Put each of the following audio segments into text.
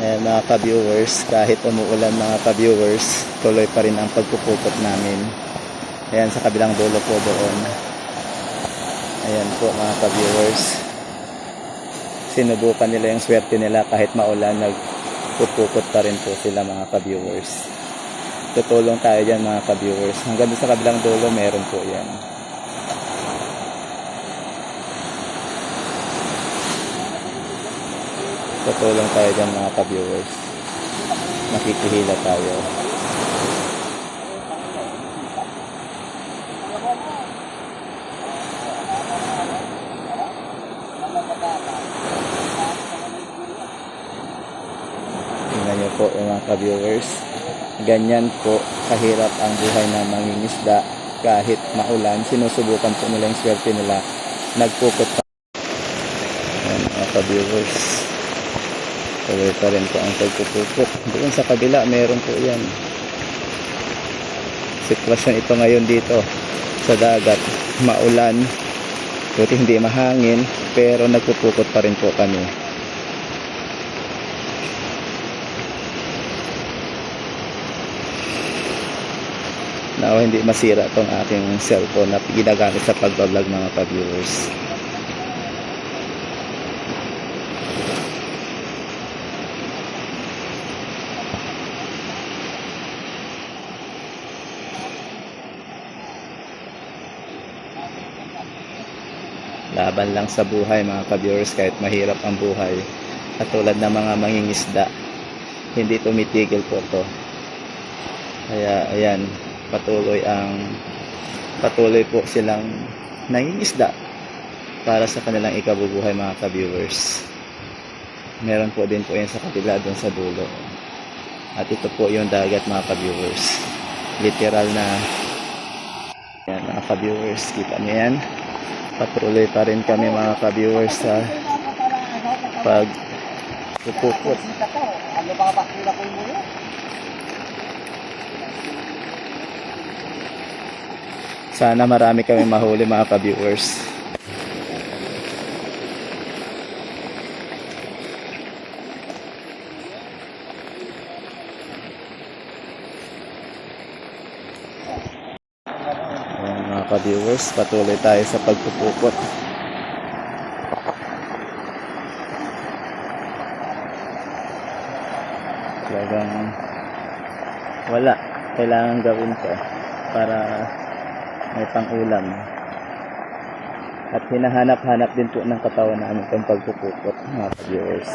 Ayan mga ka-viewers, kahit umuulan mga ka-viewers, tuloy pa rin ang pagpupukot namin. Ayan sa kabilang dulo po doon. Ayan po mga ka-viewers. Sinubukan nila yung swerte nila kahit maulan, nagpupukot pa rin po sila mga ka-viewers. Tutulong tayo dyan mga ka-viewers. Hanggang sa kabilang dulo meron po yan. Tutulong tayo dyan mga ka-viewers. Makikihila tayo. Tingnan nyo po mga ka-viewers. Ganyan po kahirap ang buhay ng mangingisda. Kahit maulan, sinusubukan po nila yung swerte nila. Nagpukot pa. Ayan mga ka-viewers. Tuloy pa rin po ang pagpupukot. Doon sa kabila, meron po yan. Sitwasyon ito ngayon dito sa dagat. Maulan. Buti hindi mahangin. Pero nagpupukot pa rin po kami. Now, hindi masira itong aking cellphone na ginagamit sa pagbablog mga ka-viewers. Laban lang sa buhay mga ka-viewers kahit mahirap ang buhay. At tulad ng mga mangingisda, hindi tumitigil po to. Kaya ayan, patuloy po silang nangingisda para sa kanilang ikabubuhay mga ka-viewers. Meron po din po yan sa kabila doon sa dulo. At ito po yung dagat mga ka-viewers. Literal na yan mga ka-viewers, kita niyo yan. Patuloy pa rin kami mga ka-viewers sa pagpupukot. Sana marami kami mahuli mga ka-viewers. Mga ka-viewers, patuloy tayo sa pagpupukot. Talagang wala, kailangan gawin ko para may pang-ulam. At hinahanap-hanap din po ng katawan namin itong pagpupukot mga ka-viewers.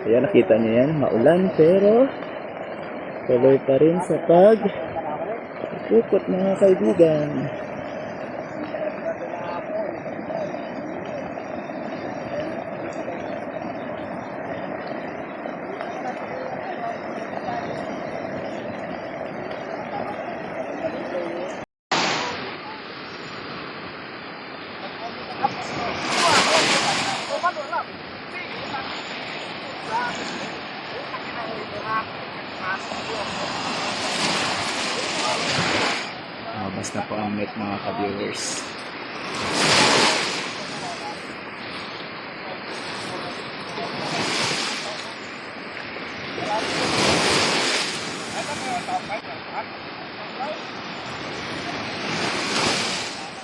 Kaya nakita niyo yan, maulan pero tuloy pa rin sa pagpupukot mga kaibigan. Basta po ang net mga ka-viewers.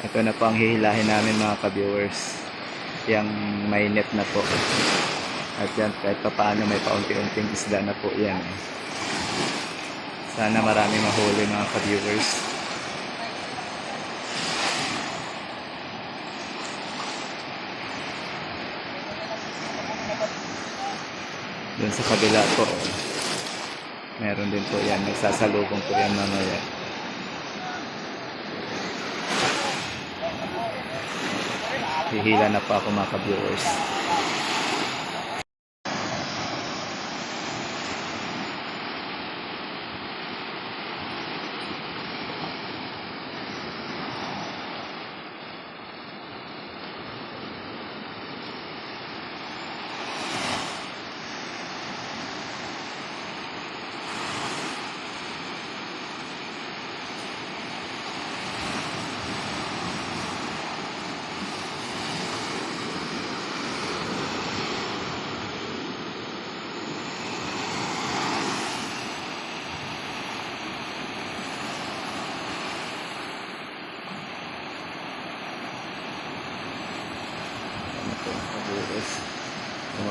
Ito na po ang hihilahin namin mga ka-viewers. Yang may net na po. At yan kahit pa paano may paunti-unting isda na po yan. Sana marami mahuli mga ka-viewers. Doon sa kabila po, meron din po yan. Nagsasalubong po yan mamaya. Hihila na po ako mga ka-viewers.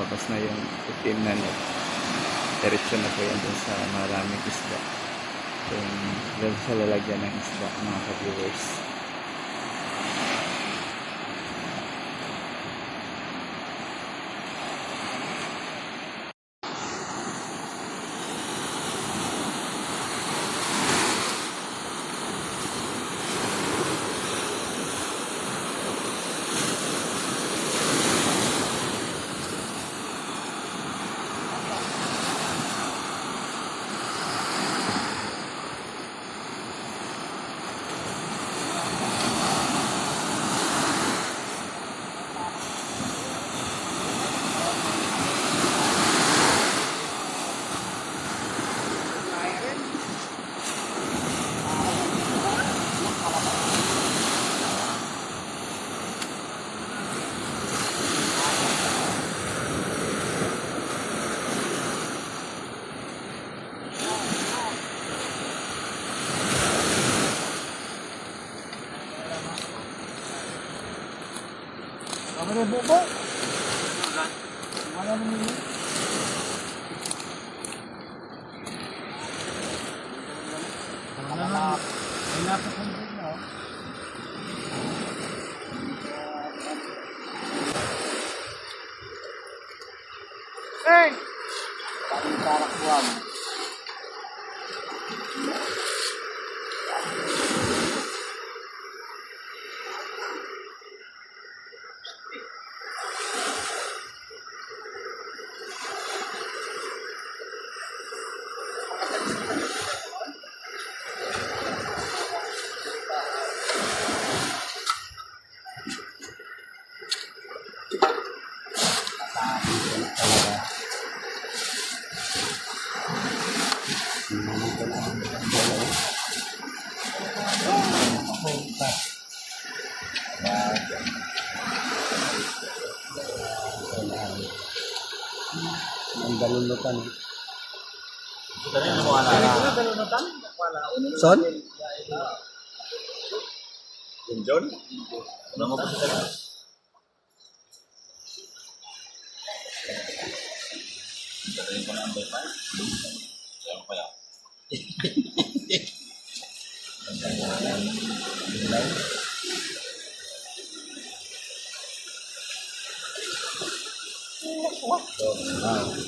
lumalabas na yung itim na net. Diretso na po yan dun sa maraming isda. Yung dun sa lalagyan ng isda, mga ka-viewers. Kamu ada bobo? Mana ni? Mana? Ina pa kung no. Hey! Tarak buam. Ang dalunutan. Son? Yung John? Ano mo pa sila? Dadaling ko na ang baypan. Sayang pa yan. Wow.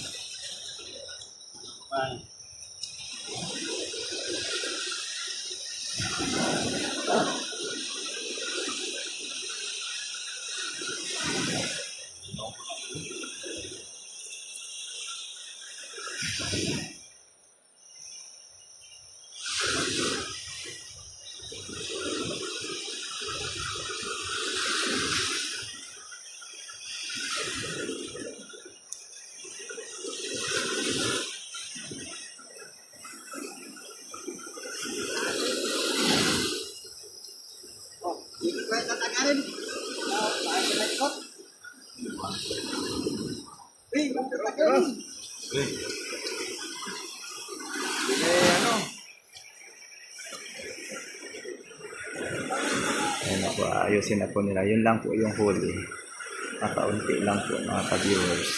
Ayan na po, ayusin na po nila. Yun lang po yung huli. Nakaunti lang po mga ka-viewers.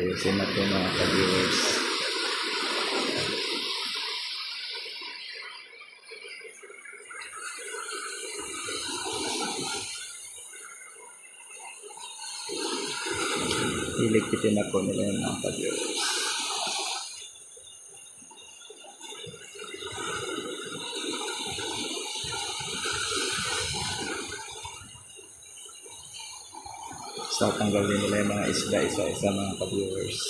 Ayusin na po mga ka-viewers. Iligpitin na po nila yung mga ka-viewers. So, tanggalin nila yung mga isda isa-isa mga ka-viewers.